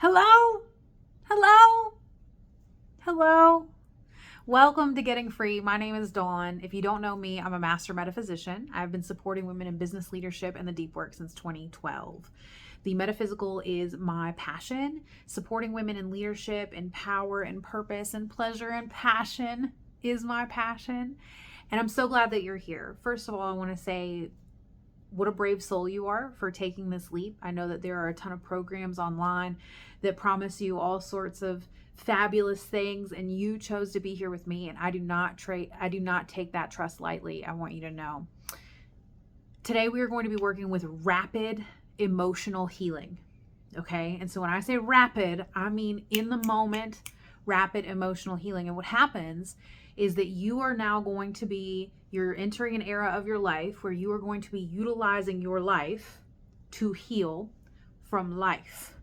Hello? Hello? Hello? Welcome to Getting Free. My name is Dawn. If you don't know me, I'm a master metaphysician. I've been supporting women in business leadership and the deep work since 2012. The metaphysical is my passion. Supporting women in leadership and power and purpose and pleasure and passion is my passion. And I'm so glad that you're here. First of all, I want to say what a brave soul you are for taking this leap. I know that there are a ton of programs online that promise you all sorts of fabulous things, and you chose to be here with me, and I do not take that trust lightly. I want you to know. Today we are going to be working with rapid emotional healing. Okay? And so when I say rapid, I mean in the moment, rapid emotional healing. And what happens is that you're entering an era of your life where you are going to be utilizing your life to heal from life.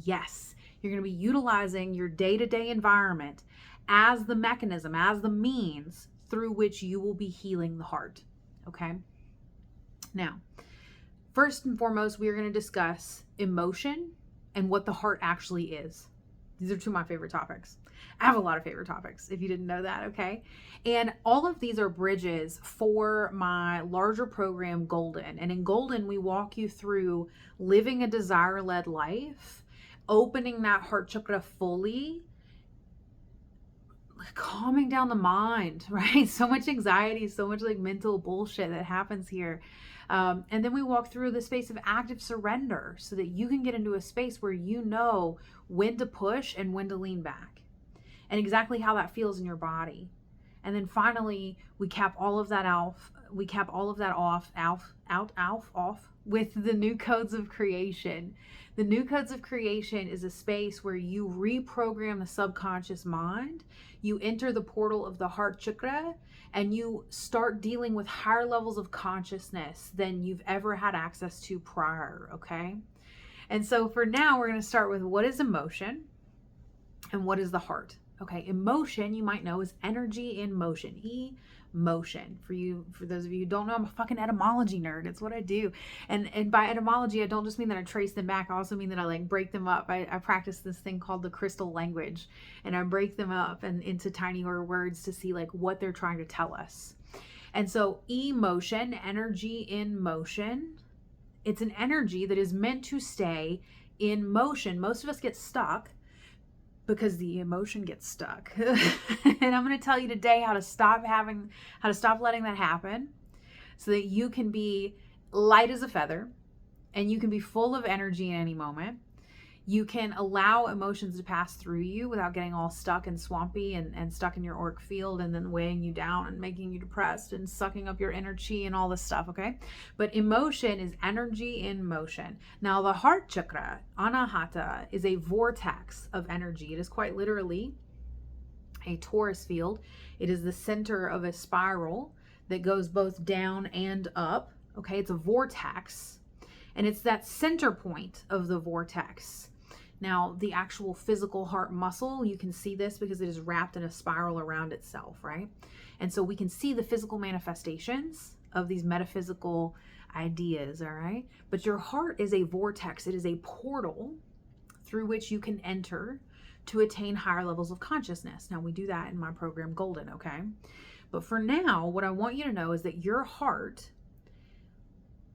Yes, you're going to be utilizing your day-to-day environment as the mechanism, as the means through which you will be healing the heart. Okay? Now, first and foremost, we are going to discuss emotion and what the heart actually is. These are two of my favorite topics. I have a lot of favorite topics, if you didn't know that, okay? And all of these are bridges for my larger program, Golden. And in Golden, we walk you through living a desire-led life, opening that heart chakra fully, calming down the mind, right? So much anxiety, so much like mental bullshit that happens here. And then we walk through the space of active surrender so that you can get into a space where you know when to push and when to lean back and exactly how that feels in your body. And then finally, we cap all of that off with the new codes of creation. The new codes of creation is a space where you reprogram the subconscious mind. You enter the portal of the heart chakra and you start dealing with higher levels of consciousness than you've ever had access to prior, okay? And so for now, we're going to start with what is emotion and what is the heart. Okay, emotion, you might know, is energy in motion. Emotion. For those of you who don't know, I'm a fucking etymology nerd. It's what I do. And by etymology, I don't just mean that I trace them back. I also mean that I like break them up. I practice this thing called the crystal language, and I break them up and into tinier words to see like what they're trying to tell us. And so emotion, energy in motion, it's an energy that is meant to stay in motion. Most of us get stuck because the emotion gets stuck. And I'm going to tell you today how to stop letting that happen so that you can be light as a feather and you can be full of energy in any moment. You can allow emotions to pass through you without getting all stuck and swampy and stuck in your auric field and then weighing you down and making you depressed and sucking up your energy and all this stuff, okay? But emotion is energy in motion. Now, the heart chakra, anahata, is a vortex of energy. It is quite literally a torus field. It is the center of a spiral that goes both down and up, okay? It's a vortex, and it's that center point of the vortex. Now, the actual physical heart muscle, you can see this because it is wrapped in a spiral around itself, right? And so we can see the physical manifestations of these metaphysical ideas, all right? But your heart is a vortex. It is a portal through which you can enter to attain higher levels of consciousness. Now, we do that in my program, Golden, okay? But for now, what I want you to know is that your heart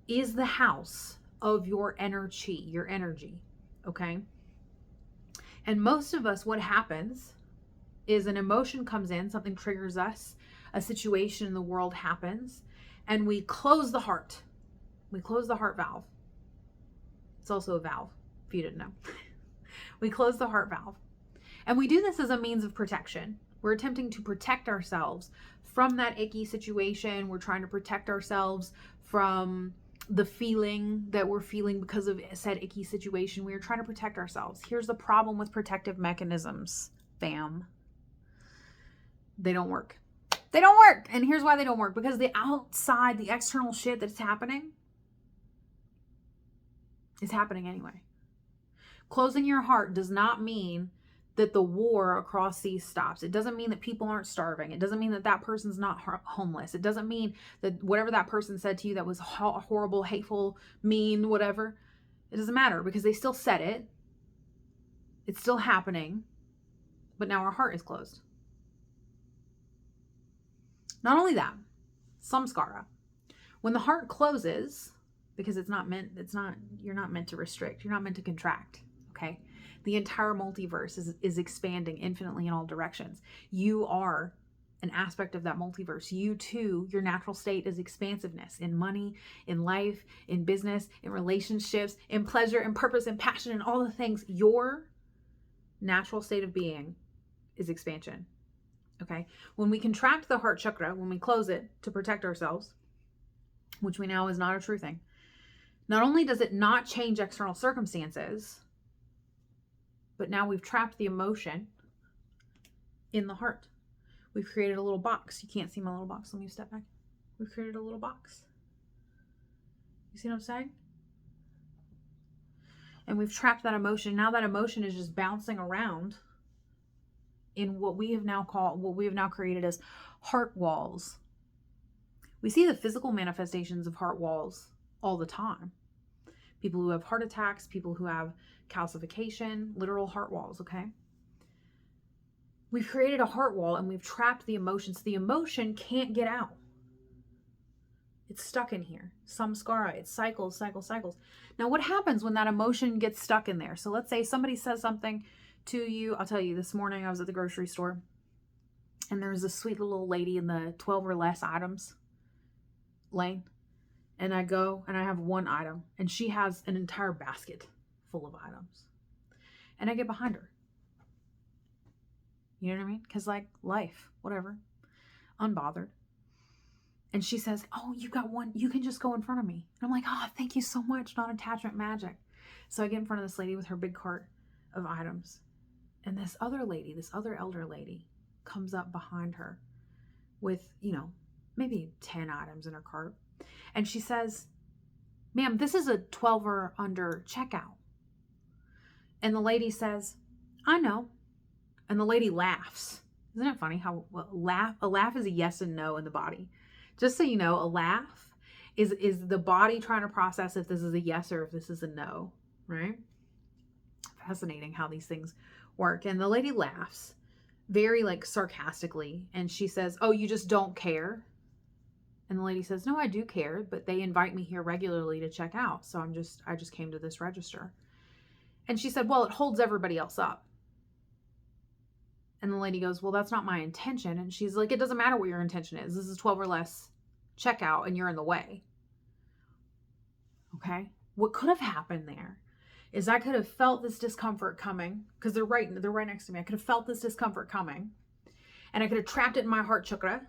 is the house of your energy, okay? And most of us, what happens is an emotion comes in, something triggers us, a situation in the world happens, and we close the heart. We close the heart valve. It's also a valve, if you didn't know. We close the heart valve. And we do this as a means of protection. We're attempting to protect ourselves from that icky situation. We're trying to protect ourselves from the feeling that we're feeling because of said icky situation. We are trying to protect ourselves. Here's the problem with protective mechanisms, fam. They don't work. They don't work. And here's why they don't work. Because the outside, the external shit that's happening is happening anyway. Closing your heart does not mean that the war across seas stops. It doesn't mean that people aren't starving. It doesn't mean that that person's not homeless. It doesn't mean that whatever that person said to you that was horrible, hateful, mean, whatever, it doesn't matter because they still said it. It's still happening, but now our heart is closed. Not only that, samskara. When the heart closes, because you're not meant to restrict, you're not meant to contract, okay? The entire multiverse is expanding infinitely in all directions. You are an aspect of that multiverse. You too, your natural state is expansiveness in money, in life, in business, in relationships, in pleasure, in purpose, in passion, and all the things. Your natural state of being is expansion, okay? When we contract the heart chakra, when we close it to protect ourselves, which we know is not a true thing, not only does it not change external circumstances, but now we've trapped the emotion in the heart. We've created a little box. You can't see my little box. Let me step back. We've created a little box. You see what I'm saying? And we've trapped that emotion. Now that emotion is just bouncing around in what we have now created as heart walls. We see the physical manifestations of heart walls all the time. People who have heart attacks, people who have calcification, literal heart walls, okay? We've created a heart wall and we've trapped the emotions. The emotion can't get out. It's stuck in here. Samskara, it cycles. Now, what happens when that emotion gets stuck in there? So let's say somebody says something to you. I'll tell you, this morning I was at the grocery store and there was a sweet little lady in the 12 or less items lane. And I go and I have one item and she has an entire basket full of items. And I get behind her. You know what I mean? Because like life, whatever, unbothered. And she says, oh, you got one. You can just go in front of me. And I'm like, oh, thank you so much. Non-attachment magic. So I get in front of this lady with her big cart of items. And this other lady, this other elder lady comes up behind her with, maybe 10 items in her cart. And she says, ma'am, this is a 12 or under checkout. And the lady says, I know. And the lady laughs. Isn't it funny how a laugh is a yes and no in the body? Just so you know, a laugh is the body trying to process if this is a yes or if this is a no, right? Fascinating how these things work. And the lady laughs very like sarcastically. And she says, oh, you just don't care? And the lady says, no, I do care, but they invite me here regularly to check out. So I just came to this register. And she said, well, it holds everybody else up. And the lady goes, well, that's not my intention. And she's like, it doesn't matter what your intention is. This is 12 or less checkout and you're in the way. Okay. What could have happened there is I could have felt this discomfort coming because they're right next to me. I could have felt this discomfort coming and I could have trapped it in my heart chakra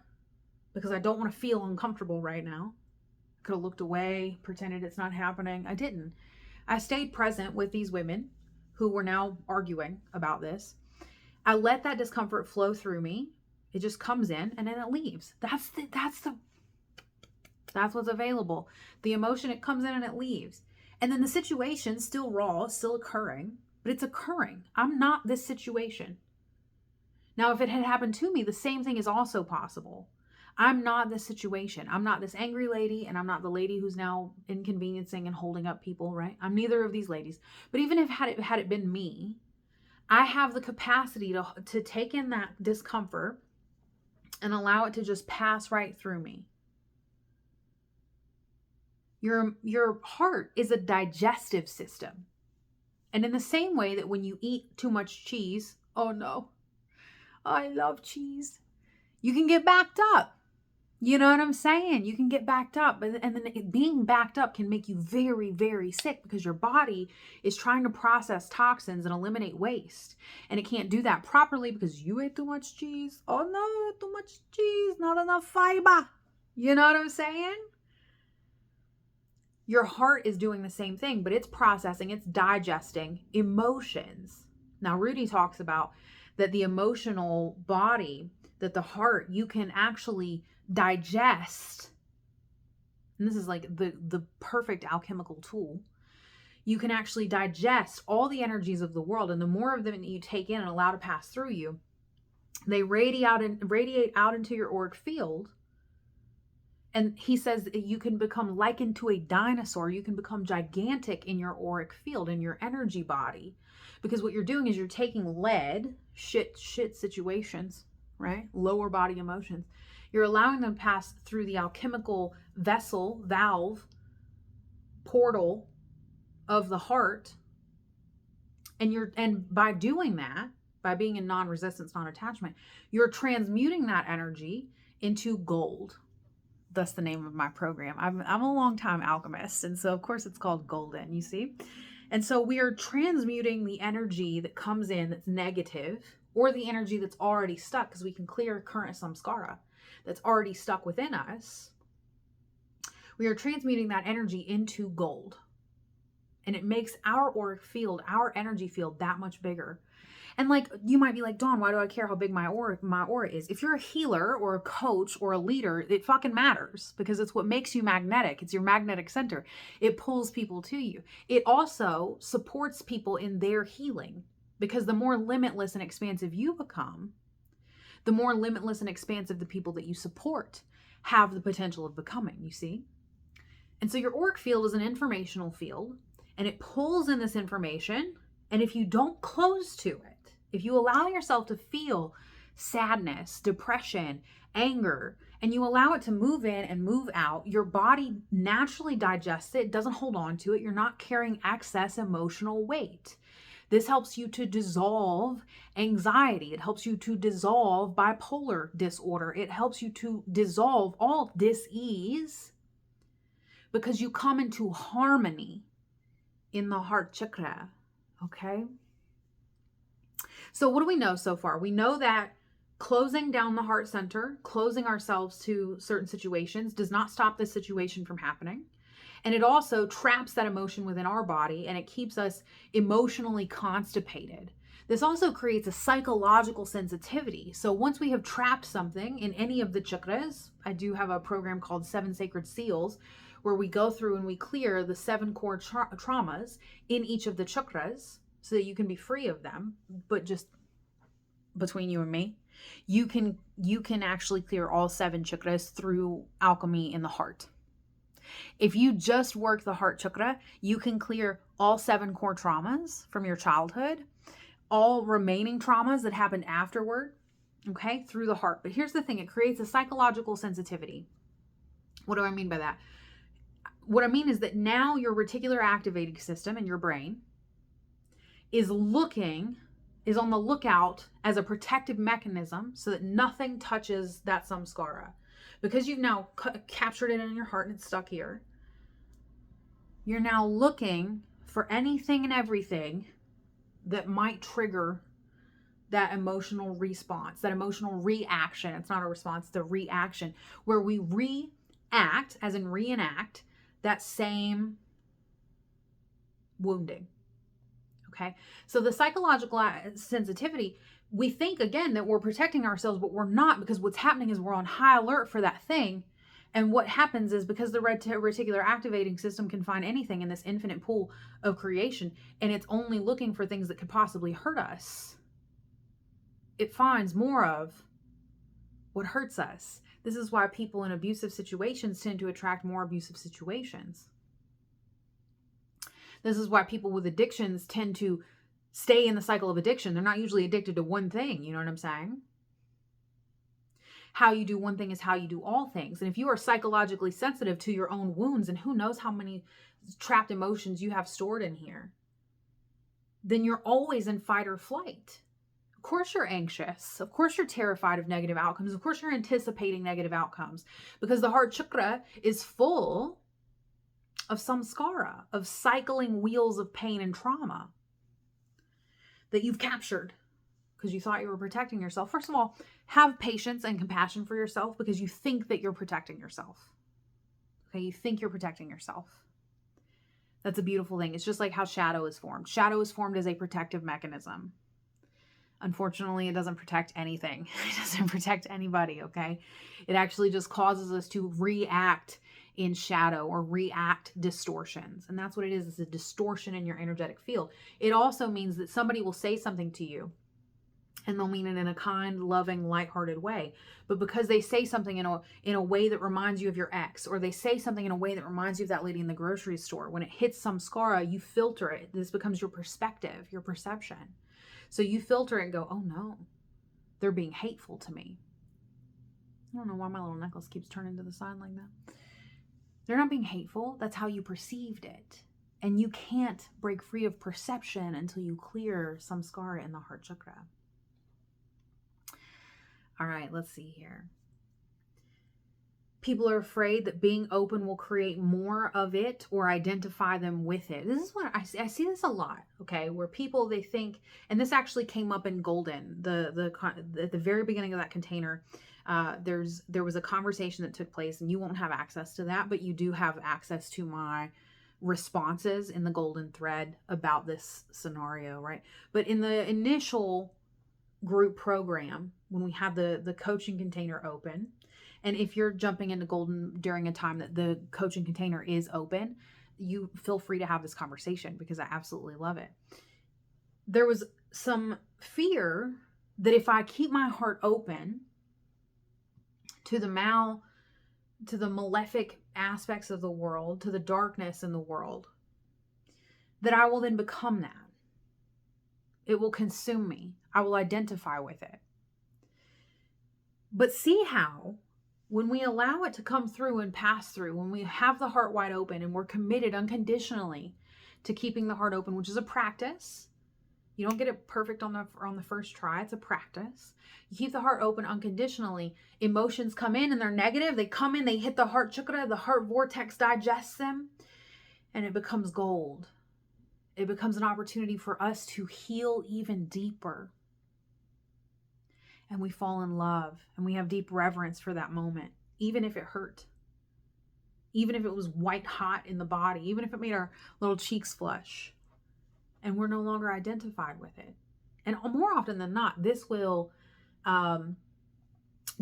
because I don't want to feel uncomfortable right now. I could have looked away, pretended it's not happening. I didn't. I stayed present with these women who were now arguing about this. I let that discomfort flow through me. It just comes in and then it leaves. That's what's available. The emotion, it comes in and it leaves. And then the situation's still raw, still occurring, but it's occurring. I'm not this situation. Now, if it had happened to me, the same thing is also possible. I'm not this situation. I'm not this angry lady, and I'm not the lady who's now inconveniencing and holding up people, right? I'm neither of these ladies. But even if had it been me, I have the capacity to take in that discomfort and allow it to just pass right through me. Your heart is a digestive system. And in the same way that when you eat too much cheese, oh no, I love cheese, you can get backed up. You know what I'm saying? You can get backed up. And then being backed up can make you very, very sick because your body is trying to process toxins and eliminate waste. And it can't do that properly because you ate too much cheese. Oh no, too much cheese, not enough fiber. You know what I'm saying? Your heart is doing the same thing, but it's processing, it's digesting emotions. Now, Rudy talks about that the emotional body, that the heart, you can actually digest, and this is like the perfect alchemical tool. You can actually digest all the energies of the world, and the more of them that you take in and allow to pass through you, they radiate out into your auric field, And he says that you can become likened to a dinosaur. You can become gigantic in your auric field, in your energy body. Because what you're doing is you're taking lead, shit situations, right? Lower body emotions. You're allowing them to pass through the alchemical vessel, valve, portal of the heart. And by doing that, by being in non-resistance, non-attachment, you're transmuting that energy into gold. That's the name of my program. I'm a long time alchemist, and so of course it's called golden, you see? And so we are transmuting the energy that comes in that's negative, or the energy that's already stuck, because we can clear current samskara that's already stuck within us. We are transmuting that energy into gold. And it makes our auric field, our energy field, that much bigger. And like, you might be like, Dawn, why do I care how big my aura is? If you're a healer or a coach or a leader, it fucking matters, because it's what makes you magnetic. It's your magnetic center. It pulls people to you. It also supports people in their healing, because the more limitless and expansive you become, the more limitless and expansive the people that you support have the potential of becoming, you see? And so your auric field is an informational field, and it pulls in this information. And if you don't close to it, if you allow yourself to feel sadness, depression, anger, and you allow it to move in and move out, your body naturally digests it, doesn't hold on to it. You're not carrying excess emotional weight. This helps you to dissolve anxiety. It helps you to dissolve bipolar disorder. It helps you to dissolve all dis-ease, because you come into harmony in the heart chakra, okay? So what do we know so far? We know that closing down the heart center, closing ourselves to certain situations, does not stop the situation from happening. And it also traps that emotion within our body, and it keeps us emotionally constipated. This also creates a psychological sensitivity. So once we have trapped something in any of the chakras, I do have a program called 7 Sacred Seals, where we go through and we clear the 7 core traumas in each of the chakras so that you can be free of them. But just between you and me, you can actually clear all 7 chakras through alchemy in the heart. If you just work the heart chakra, you can clear all 7 core traumas from your childhood, all remaining traumas that happened afterward, okay, through the heart. But here's the thing, it creates a psychological sensitivity. What do I mean by that? What I mean is that now your reticular activating system in your brain is on the lookout as a protective mechanism so that nothing touches that samskara. Because you've now captured it in your heart and it's stuck here, you're now looking for anything and everything that might trigger that emotional response, that emotional reaction. It's not a response, it's a reaction, where we react, as in reenact, that same wounding. Okay, so the psychological sensitivity, we think again that we're protecting ourselves, but we're not, because what's happening is we're on high alert for that thing. And what happens is, because the reticular activating system can find anything in this infinite pool of creation, and it's only looking for things that could possibly hurt us, it finds more of what hurts us. This is why people in abusive situations tend to attract more abusive situations. This is why people with addictions tend to stay in the cycle of addiction. They're not usually addicted to one thing. You know what I'm saying? How you do one thing is how you do all things. And if you are psychologically sensitive to your own wounds, and who knows how many trapped emotions you have stored in here, then you're always in fight or flight. Of course you're anxious. Of course you're terrified of negative outcomes. Of course you're anticipating negative outcomes, because the heart chakra is full of samskara, of cycling wheels of pain and trauma that you've captured because you thought you were protecting yourself. First of all, have patience and compassion for yourself, because you think that you're protecting yourself. Okay, you think you're protecting yourself. That's a beautiful thing. It's just like how shadow is formed. Shadow is formed as a protective mechanism. Unfortunately, it doesn't protect anything. It doesn't protect anybody, okay? It actually just causes us to react in shadow or react distortions. And that's what it is. It's a distortion in your energetic field. It also means that somebody will say something to you and they'll mean it in a kind, loving, lighthearted way. But because they say something in a way that reminds you of your ex, or they say something in a way that reminds you of that lady in the grocery store, when it hits samskara, you filter it. This becomes your perspective, your perception. So you filter it and go, oh no, they're being hateful to me. I don't know why my little necklace keeps turning to the side like that. They're not being hateful. That's how you perceived it. And you can't break free of perception until you clear samskara in the heart chakra. All right, let's see here. People are afraid that being open will create more of it or identify them with it. This is what I see this a lot, okay? Where people, they think, and this actually came up in Golden, at the very beginning of that container. There was a conversation that took place, and you won't have access to that, but you do have access to my responses in the Golden thread about this scenario, right? But in the initial group program, when we had the coaching container open, and if you're jumping into Golden during a time that the coaching container is open, you feel free to have this conversation because I absolutely love it. There was some fear that if I keep my heart open to the malefic aspects of the world, to the darkness in the world, that I will then become that. It will consume me. I will identify with it. But see how, when we allow it to come through and pass through, when we have the heart wide open and we're committed unconditionally to keeping the heart open, which is a practice. You don't get it perfect on the first try. It's a practice. You keep the heart open unconditionally. Emotions come in and they're negative. They come in, they hit the heart chakra, the heart vortex digests them, and it becomes gold. It becomes an opportunity for us to heal even deeper. And we fall in love and we have deep reverence for that moment, even if it hurt, even if it was white hot in the body, even if it made our little cheeks flush, and we're no longer identified with it. And more often than not, this will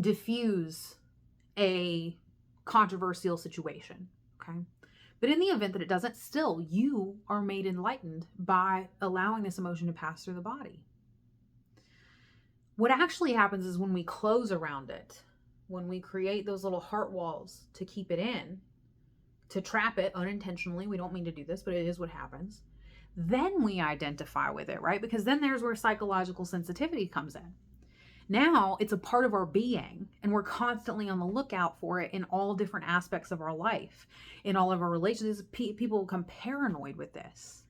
diffuse a controversial situation, okay? But in the event that it doesn't, still, you are made enlightened by allowing this emotion to pass through the body. What actually happens is when we close around it, when we create those little heart walls to keep it in, to trap it unintentionally, we don't mean to do this, but it is what happens, then we identify with it, right? Because then there's where psychological sensitivity comes in. Now it's a part of our being, and we're constantly on the lookout for it in all different aspects of our life, in all of our relationships. People become paranoid with this.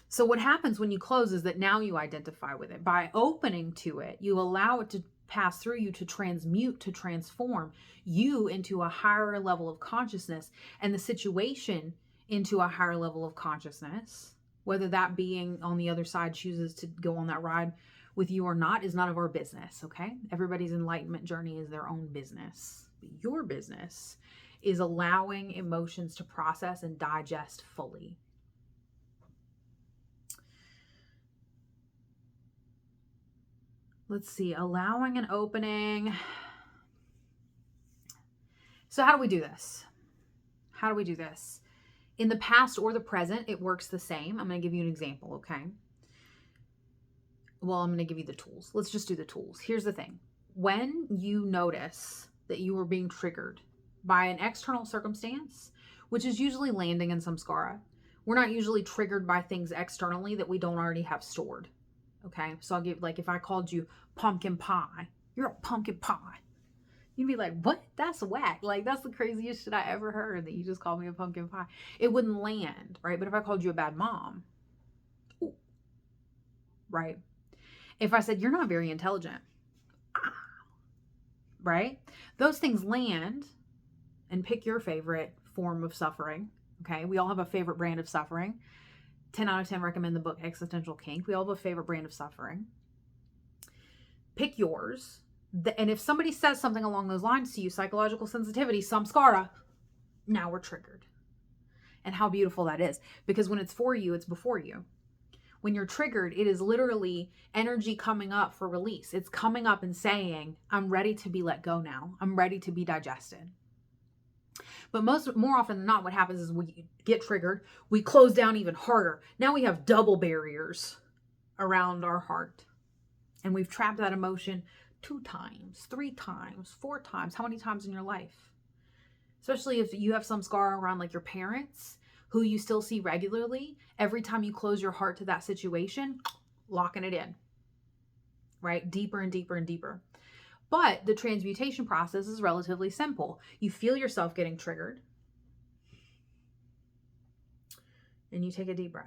So what happens when you close is that now you identify with it. By opening to it, you allow it to pass through you, to transmute, to transform you into a higher level of consciousness, and the situation into a higher level of consciousness. Whether that being on the other side chooses to go on that ride with you or not is none of our business, okay? Everybody's enlightenment journey is their own business. But your business is allowing emotions to process and digest fully. Let's see, allowing and opening. So how do we do this? How do we do this? In the past or the present, it works the same. I'm going to give you an example, okay? Well, I'm going to give you the tools. Let's just do the tools. Here's the thing. When you notice that you are being triggered by an external circumstance, which is usually landing in samskara, we're not usually triggered by things externally that we don't already have stored. Okay, so I'll give, like, if I called you pumpkin pie, you're a pumpkin pie. You'd be like, what? That's whack. Like, that's the craziest shit I ever heard, that you just called me a pumpkin pie. It wouldn't land, right? But if I called you a bad mom, ooh, right? If I said, you're not very intelligent, right? Those things land, and pick your favorite form of suffering, okay? We all have a favorite brand of suffering. 10 out of 10 recommend the book Existential Kink. We all have a favorite brand of suffering. Pick yours. And if somebody says something along those lines to you, psychological sensitivity, samskara, now we're triggered. And how beautiful that is. Because when it's for you, it's before you. When you're triggered, it is literally energy coming up for release. It's coming up and saying, I'm ready to be let go now. I'm ready to be digested. But more often than not, what happens is we get triggered, we close down even harder. Now we have double barriers around our heart. And we've trapped that emotion 2 times, 3 times, 4 times. How many times in your life? Especially if you have some scar around like your parents who you still see regularly. Every time you close your heart to that situation, locking it in, right? Deeper and deeper and deeper. But the transmutation process is relatively simple. You feel yourself getting triggered and you take a deep breath.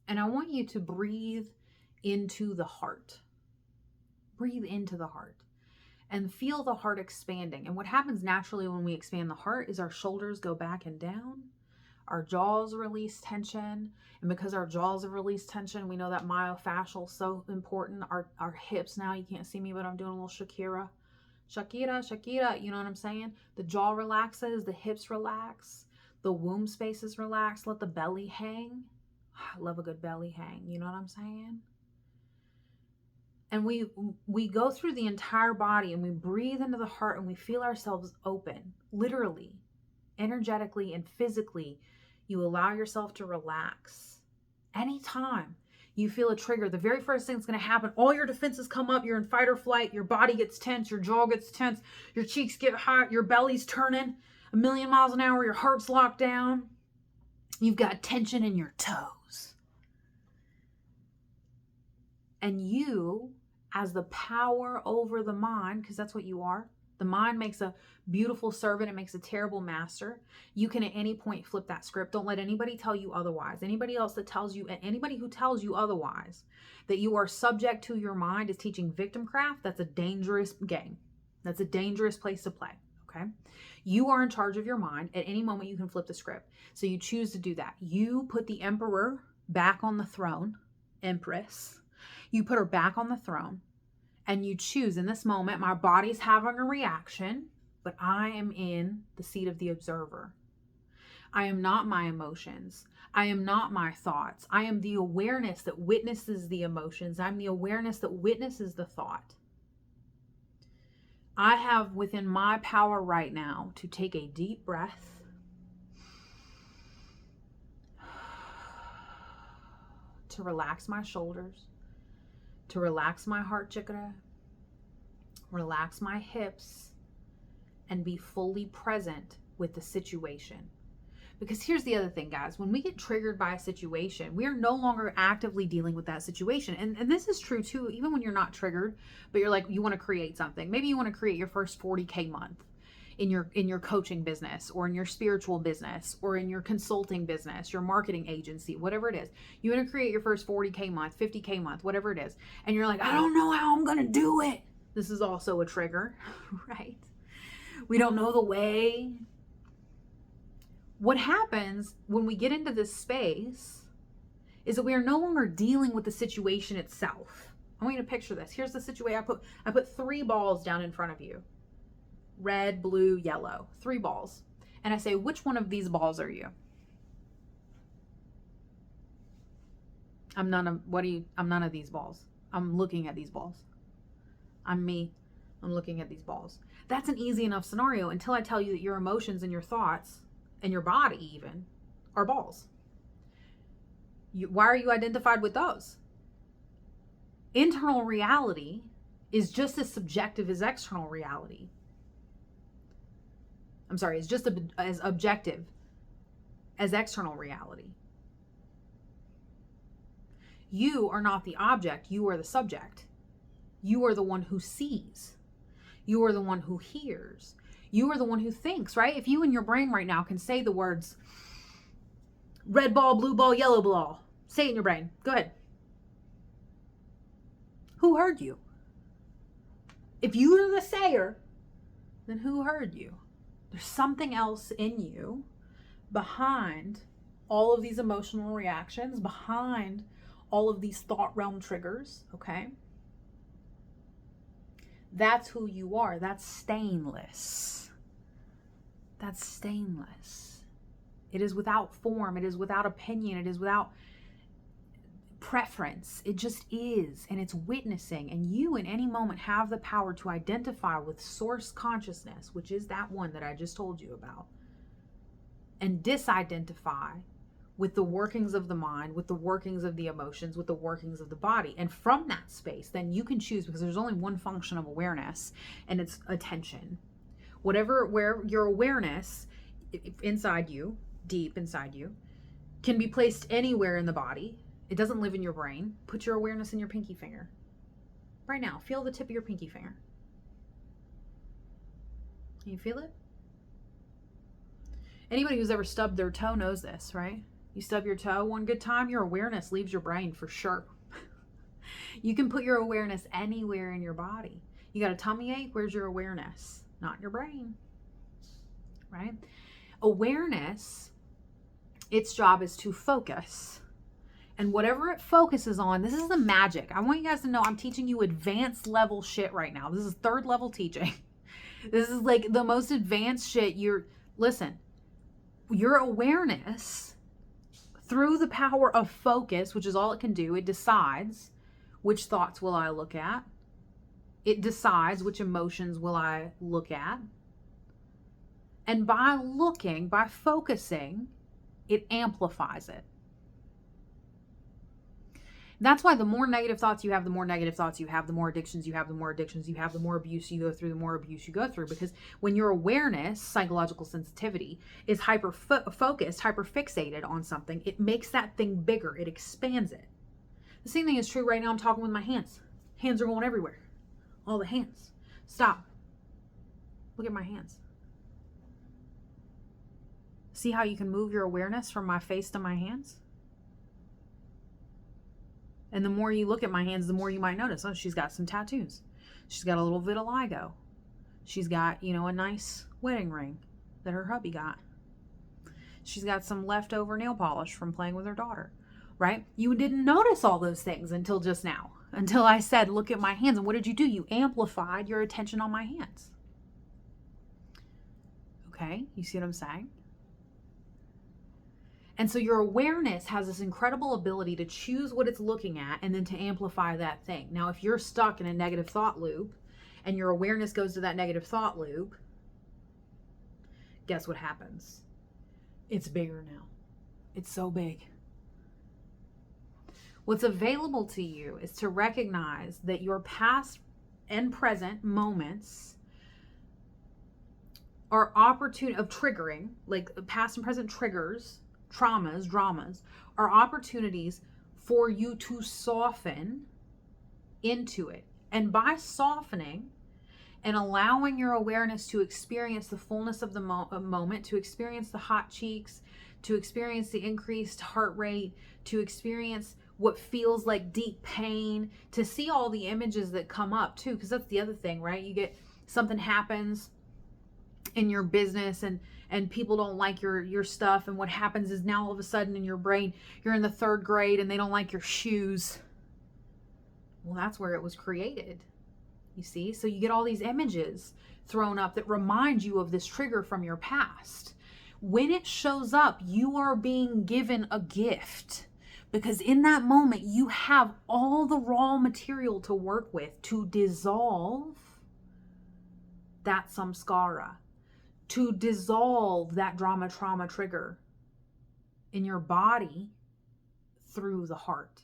And I want you to breathe into the heart. Breathe into the heart and feel the heart expanding. And what happens naturally when we expand the heart is our shoulders go back and down. Our jaws release tension. And because our jaws have released tension, we know that myofascial is so important. Our hips now, you can't see me, but I'm doing a little Shakira. Shakira, Shakira, you know what I'm saying? The jaw relaxes, the hips relax, the womb spaces relax, let the belly hang. I love a good belly hang, you know what I'm saying? And we go through the entire body and we breathe into the heart and we feel ourselves open, literally, energetically and physically. You allow yourself to relax. Anytime you feel a trigger, the very first thing that's going to happen, all your defenses come up, you're in fight or flight, your body gets tense, your jaw gets tense, your cheeks get hot, your belly's turning 1,000,000 miles an hour, your heart's locked down. You've got tension in your toes. And you, as the power over the mind, because that's what you are, the mind makes a beautiful servant, it makes a terrible master. You can at any point flip that script. Don't let anybody tell you otherwise. Anybody else that tells you, anybody who tells you otherwise, that you are subject to your mind is teaching victim craft. That's a dangerous game. That's a dangerous place to play, okay? You are in charge of your mind. At any moment, you can flip the script. So you choose to do that. You put the emperor back on the throne, empress. You put her back on the throne. And you choose in this moment, my body's having a reaction, but I am in the seat of the observer. I am not my emotions. I am not my thoughts. I am the awareness that witnesses the emotions. I'm the awareness that witnesses the thought. I have within my power right now to take a deep breath, to relax my shoulders, to relax my heart chakra, relax my hips, and be fully present with the situation. Because here's the other thing, guys. When we get triggered by a situation, we are no longer actively dealing with that situation. And this is true too, even when you're not triggered, but you're like, you want to create something. Maybe you want to create your first 40K month in your coaching business, or in your spiritual business, or in your consulting business, your marketing agency, whatever it is. You want to create your first 40K month, 50K month, whatever it is. And you're like, I don't know how I'm going to do it. This is also a trigger, right? We don't know the way. What happens when we get into this space is that we are no longer dealing with the situation itself. I want you to picture this. Here's the situation. I put 3 balls down in front of you. Red, blue, yellow. 3 balls. And I say, which one of these balls are you? I'm none of these balls. I'm looking at these balls. I'm me. I'm looking at these balls. That's an easy enough scenario until I tell you that your emotions and your thoughts and your body even are balls. Why are you identified with those? Internal reality is just as subjective as external reality. I'm sorry, it's just as objective as external reality. You are not the object, you are the subject. You are the one who sees. You are the one who hears. You are the one who thinks, right? If you in your brain right now can say the words red ball, blue ball, yellow ball, say it in your brain. Go ahead. Who heard you? If you are the sayer, then who heard you? There's something else in you behind all of these emotional reactions, behind all of these thought realm triggers, okay? That's who you are. That's stainless. That's stainless. It is without form. It is without opinion. It is without preference. It just is. And it's witnessing. And you in any moment have the power to identify with source consciousness, which is that one that I just told you about. and disidentify with the workings of the mind, with the workings of the emotions, with the workings of the body. And from that space, then you can choose, because there's only one function of awareness, and it's attention. Where your awareness inside you, deep inside you, can be placed anywhere in the body. It doesn't live in your brain. Put your awareness in your pinky finger. Right now, feel the tip of your pinky finger. Can you feel it? Anybody who's ever stubbed their toe knows this, right? You stub your toe one good time, your awareness leaves your brain for sure. You can put your awareness anywhere in your body. You got a tummy ache, where's your awareness? Not in your brain, right? Awareness, its job is to focus. And whatever it focuses on, this is the magic. I want you guys to know I'm teaching you advanced level shit right now. This is 3rd level teaching. This is like the most advanced shit. Listen, your awareness, through the power of focus, which is all it can do, it decides which thoughts will I look at. It decides which emotions will I look at. And by focusing, it amplifies it. That's why the more negative thoughts you have, the more negative thoughts you have, the more addictions you have, the more addictions you have, the more abuse you go through, the more abuse you go through. Because when your awareness, psychological sensitivity, is hyper-focused, hyper-fixated on something, it makes that thing bigger. It expands it. The same thing is true right now. I'm talking with my hands. Hands are going everywhere. All the hands. Stop. Look at my hands. See how you can move your awareness from my face to my hands? And the more you look at my hands, the more you might notice, oh, she's got some tattoos. She's got a little vitiligo. She's got, a nice wedding ring that her hubby got. She's got some leftover nail polish from playing with her daughter, right? You didn't notice all those things until just now, until I said, look at my hands. And what did you do? You amplified your attention on my hands. Okay, you see what I'm saying? And so your awareness has this incredible ability to choose what it's looking at and then to amplify that thing. Now, if you're stuck in a negative thought loop and your awareness goes to that negative thought loop, guess what happens? It's bigger now. It's so big. What's available to you is to recognize that your past and present moments are opportunity of triggering, like past and present triggers, traumas, dramas, are opportunities for you to soften into it. And by softening and allowing your awareness to experience the fullness of the moment, to experience the hot cheeks, to experience the increased heart rate, to experience what feels like deep pain, to see all the images that come up too, because that's the other thing, right? You get something happens in your business and people don't like your stuff, and what happens is now all of a sudden in your brain you're in the 3rd grade and they don't like your shoes. Well, that's where it was created, you see. So you get all these images thrown up that remind you of this trigger from your past. When it shows up, you are being given a gift, because in that moment you have all the raw material to work with to dissolve that samskara, to dissolve that drama, trauma trigger in your body through the heart.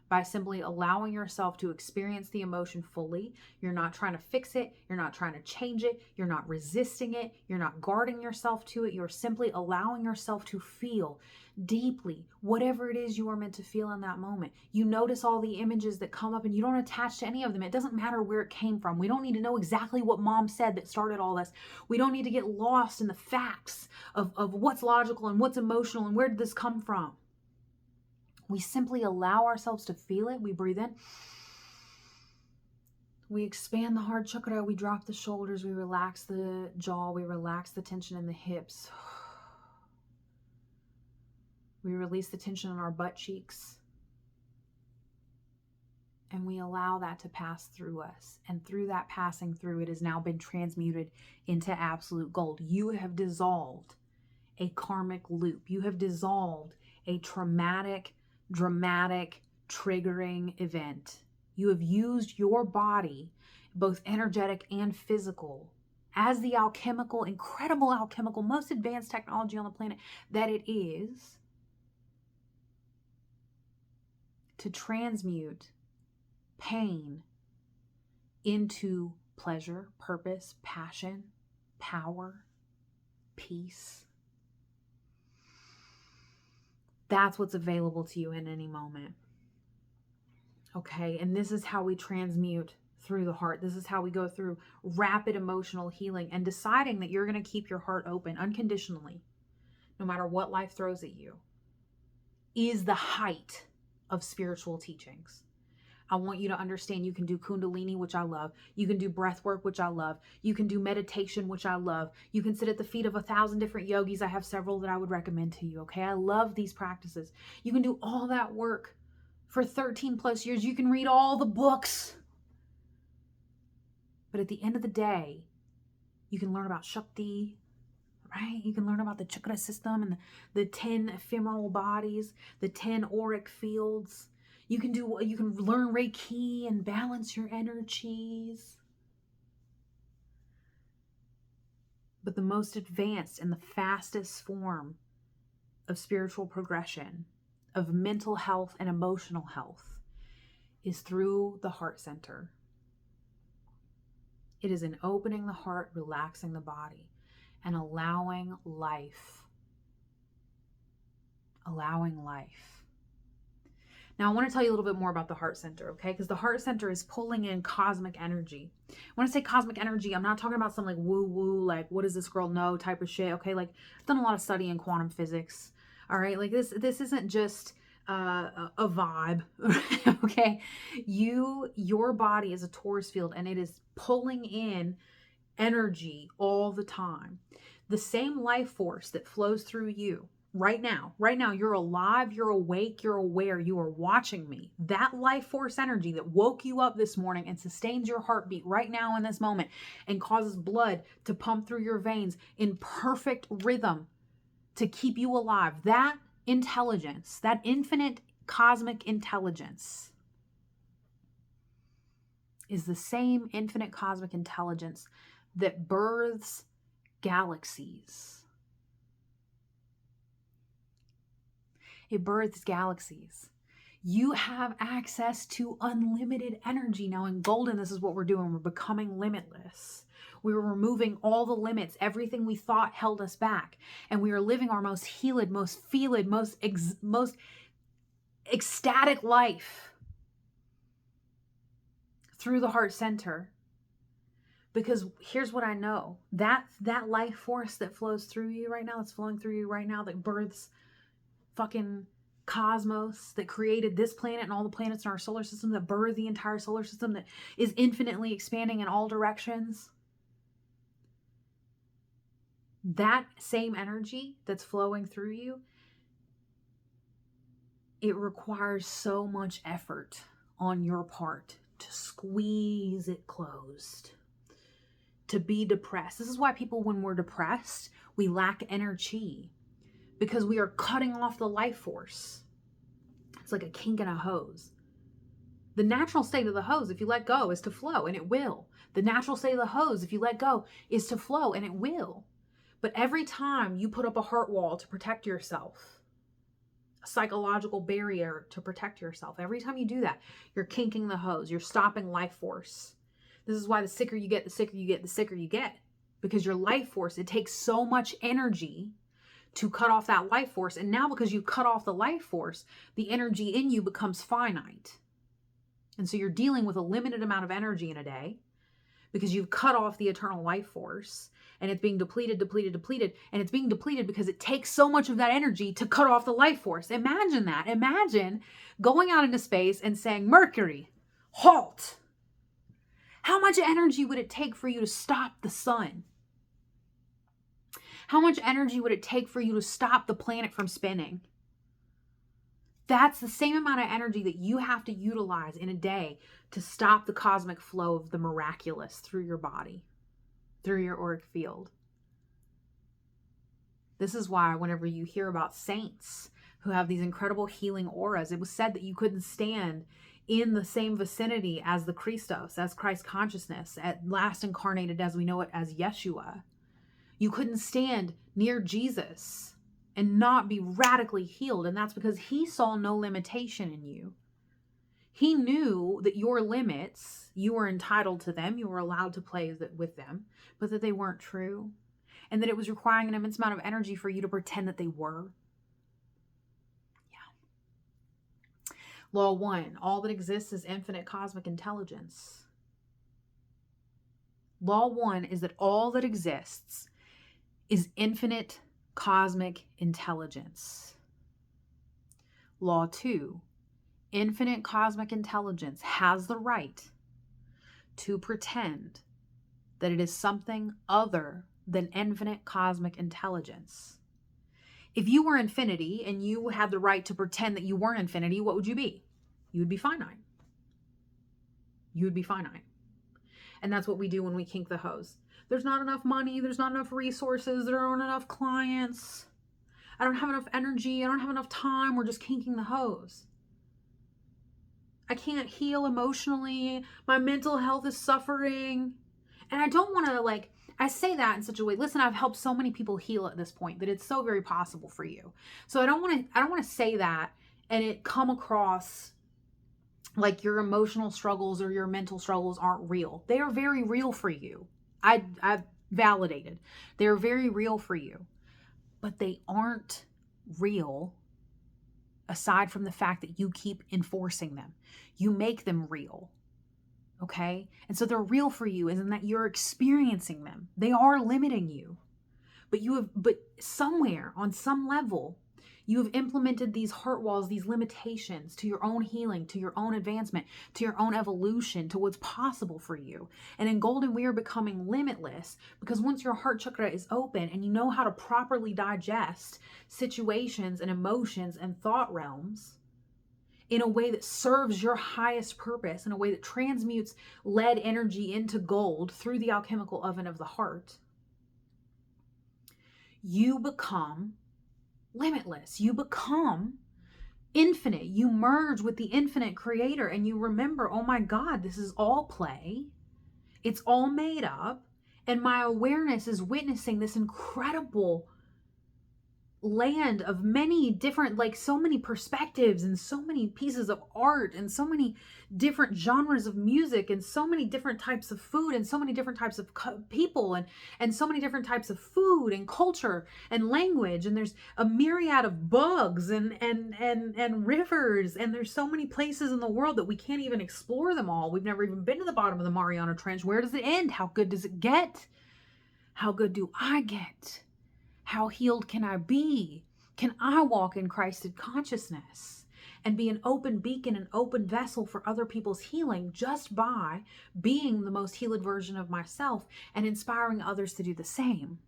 By simply allowing yourself to experience the emotion fully. You're not trying to fix it. You're not trying to change it. You're not resisting it. You're not guarding yourself to it. You're simply allowing yourself to feel deeply whatever it is you are meant to feel in that moment. You notice all the images that come up and you don't attach to any of them. It doesn't matter where it came from. We don't need to know exactly what mom said that started all this. We don't need to get lost in the facts of what's logical and what's emotional and where did this come from. We simply allow ourselves to feel it. We breathe in. We expand the heart chakra. We drop the shoulders. We relax the jaw. We relax the tension in the hips. We release the tension in our butt cheeks. And we allow that to pass through us. And through that passing through, it has now been transmuted into absolute gold. You have dissolved a karmic loop. You have dissolved a traumatic, dramatic, triggering event. You have used your body, both energetic and physical, as the alchemical, incredible alchemical, most advanced technology on the planet that it is, to transmute pain into pleasure, purpose, passion, power, peace. That's what's available to you in any moment. Okay, and this is how we transmute through the heart. This is how we go through rapid emotional healing and deciding that you're going to keep your heart open unconditionally, no matter what life throws at you, is the height of spiritual teachings. I want you to understand you can do Kundalini, which I love. You can do breath work, which I love. You can do meditation, which I love. You can sit at the feet of 1,000 different yogis. I have several that I would recommend to you. Okay. I love these practices. You can do all that work for 13 plus years. You can read all the books. But at the end of the day, you can learn about Shakti, right? You can learn about the chakra system and the 10 ephemeral bodies, the 10 auric fields. You can learn Reiki and balance your energies. But the most advanced and the fastest form of spiritual progression, of mental health and emotional health, is through the heart center. It is in opening the heart, relaxing the body, and allowing life. Allowing life. Now, I want to tell you a little bit more about the heart center, okay? Because the heart center is pulling in cosmic energy. When I say cosmic energy, I'm not talking about some like woo-woo, like what does this girl know type of shit, okay? Like I've done a lot of study in quantum physics, all right? Like this isn't just a vibe, okay? Your body is a torus field and it is pulling in energy all the time. The same life force that flows through you right now, you're alive, you're awake, you're aware, you are watching me. That life force energy that woke you up this morning and sustains your heartbeat right now in this moment and causes blood to pump through your veins in perfect rhythm to keep you alive. That intelligence, that infinite cosmic intelligence, is the same infinite cosmic intelligence that births galaxies. It births galaxies. You have access to unlimited energy. Now in Golden, this is what we're doing. We're becoming limitless. We were removing all the limits, everything we thought held us back. And we are living our most healed, most feeled, most ecstatic life through the heart center. Because here's what I know. That life force that flows through you right now, that's flowing through you right now, that births fucking cosmos, that created this planet and all the planets in our solar system, that birthed the entire solar system, that is infinitely expanding in all directions. That same energy that's flowing through you, it requires so much effort on your part to squeeze it closed, to be depressed. This is why people, when we're depressed, we lack energy. Because we are cutting off the life force. It's like a kink in a hose. The natural state of the hose, if you let go, is to flow, and it will. The natural state of the hose, if you let go, is to flow, and it will. But every time you put up a heart wall to protect yourself, a psychological barrier to protect yourself, every time you do that, you're kinking the hose. You're stopping life force. This is why the sicker you get, the sicker you get, the sicker you get. Because your life force, it takes so much energy to cut off that life force. And now because you cut off the life force, the energy in you becomes finite. And so you're dealing with a limited amount of energy in a day because you've cut off the eternal life force and it's being depleted. And it's being depleted because it takes so much of that energy to cut off the life force. Imagine that. Imagine going out into space and saying, Mercury, halt. How much energy would it take for you to stop the sun? How much energy would it take for you to stop the planet from spinning? That's the same amount of energy that you have to utilize in a day to stop the cosmic flow of the miraculous through your body, through your auric field. This is why whenever you hear about saints who have these incredible healing auras, it was said that you couldn't stand in the same vicinity as the Christos, as Christ consciousness, at last incarnated as we know it as Yeshua. You couldn't stand near Jesus and not be radically healed. And that's because he saw no limitation in you. He knew that your limits, you were entitled to them, you were allowed to play with them, but that they weren't true. And that it was requiring an immense amount of energy for you to pretend that they were. Yeah. Law 1, all that exists is infinite cosmic intelligence. Law 1 is that all that exists is infinite cosmic intelligence. Law 2, infinite cosmic intelligence has the right to pretend that it is something other than infinite cosmic intelligence. If you were infinity and you had the right to pretend that you weren't infinity, what would you be? You would be finite. You would be finite. And that's what we do when we kink the hose. There's not enough money. There's not enough resources. There aren't enough clients. I don't have enough energy. I don't have enough time. We're just kinking the hose. I can't heal emotionally. My mental health is suffering. And I don't want to I say that in such a way. Listen, I've helped so many people heal at this point that it's so very possible for you. So I don't want to say that and it come across like your emotional struggles or your mental struggles aren't real. They are very real for you. I've validated. They're very real for you. But they aren't real aside from the fact that you keep enforcing them. You make them real. Okay? And so they're real for you, isn't that you're experiencing them. They are limiting you. But somewhere on some level, you have implemented these heart walls, these limitations to your own healing, to your own advancement, to your own evolution, to what's possible for you. And in Golden, we are becoming limitless because once your heart chakra is open and you know how to properly digest situations and emotions and thought realms in a way that serves your highest purpose, in a way that transmutes lead energy into gold through the alchemical oven of the heart, you become limitless. You become infinite. You merge with the infinite creator and you remember, oh my God, this is all play. It's all made up. And my awareness is witnessing this incredible land of many different, so many perspectives and so many pieces of art and so many different genres of music and so many different types of food and so many different types of people and so many different types of food and culture and language. And there's a myriad of bugs and rivers. And there's so many places in the world that we can't even explore them all. We've never even been to the bottom of the Mariana Trench. Where does it end? How good does it get? How good do I get? How healed can I be? Can I walk in Christed consciousness and be an open beacon, an open vessel for other people's healing just by being the most healed version of myself and inspiring others to do the same?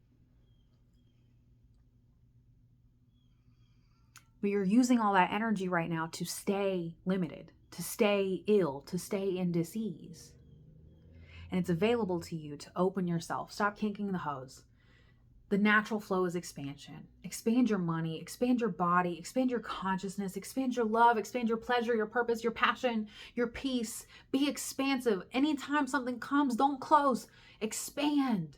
But you're using all that energy right now to stay limited, to stay ill, to stay in disease. And it's available to you to open yourself. Stop kinking the hose. The natural flow is expansion. Expand your money, expand your body, expand your consciousness, expand your love, expand your pleasure, your purpose, your passion, your peace. Be expansive. Anytime something comes, don't close. Expand.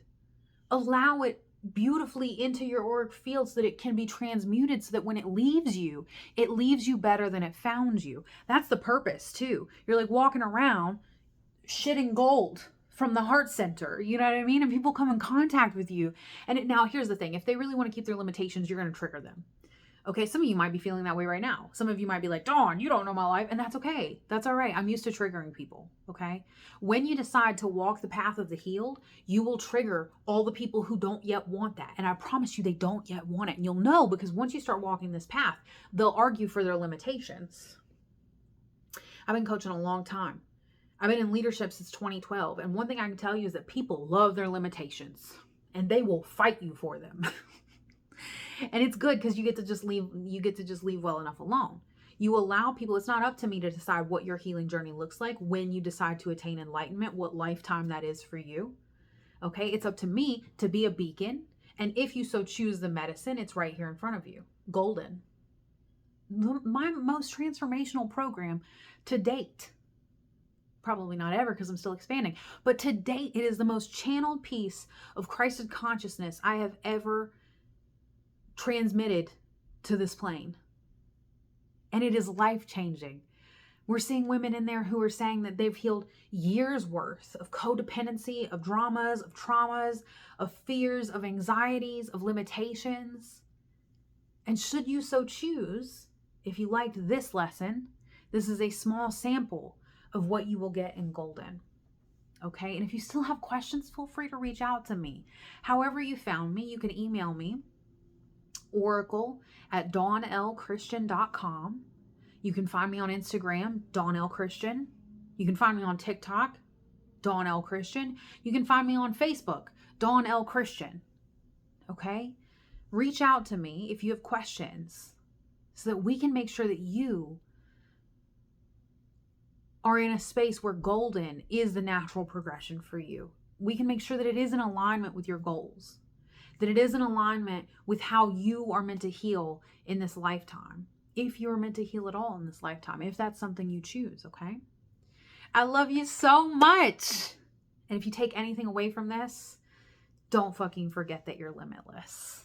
Allow it beautifully into your auric field so that it can be transmuted so that when it leaves you better than it found you. That's the purpose too. You're walking around shitting gold from the heart center, you know what I mean? And people come in contact with you. And now here's the thing. If they really want to keep their limitations, you're going to trigger them. Okay, some of you might be feeling that way right now. Some of you might be like, Dawn, you don't know my life. And that's okay. That's all right. I'm used to triggering people, okay? When you decide to walk the path of the healed, you will trigger all the people who don't yet want that. And I promise you, they don't yet want it. And you'll know because once you start walking this path, they'll argue for their limitations. I've been coaching a long time. I've been in leadership since 2012. And one thing I can tell you is that people love their limitations and they will fight you for them. And it's good because you get to just leave well enough alone. You allow people, it's not up to me to decide what your healing journey looks like when you decide to attain enlightenment, what lifetime that is for you. Okay. It's up to me to be a beacon. And if you so choose the medicine, it's right here in front of you. Golden. My most transformational program to date. probably not ever because I'm still expanding. But to date, it is the most channeled piece of Christed consciousness I have ever transmitted to this plane. And it is life-changing. We're seeing women in there who are saying that they've healed years worth of codependency, of dramas, of traumas, of fears, of anxieties, of limitations. And should you so choose, if you liked this lesson, this is a small sample of what you will get in Golden. Okay, and if you still have questions, feel free to reach out to me. However you found me, you can email me, oracle@dawnlchristian.com. You can find me on Instagram, Dawn L. Christian. You can find me on TikTok, Dawn L. Christian. You can find me on Facebook, Dawn L. Christian. Okay? Reach out to me if you have questions so that we can make sure that you are in a space where Golden is the natural progression for you. We can make sure that it is in alignment with your goals, that it is in alignment with how you are meant to heal in this lifetime, if you're meant to heal at all in this lifetime, if that's something you choose, okay? I love you so much. And if you take anything away from this, don't fucking forget that you're limitless.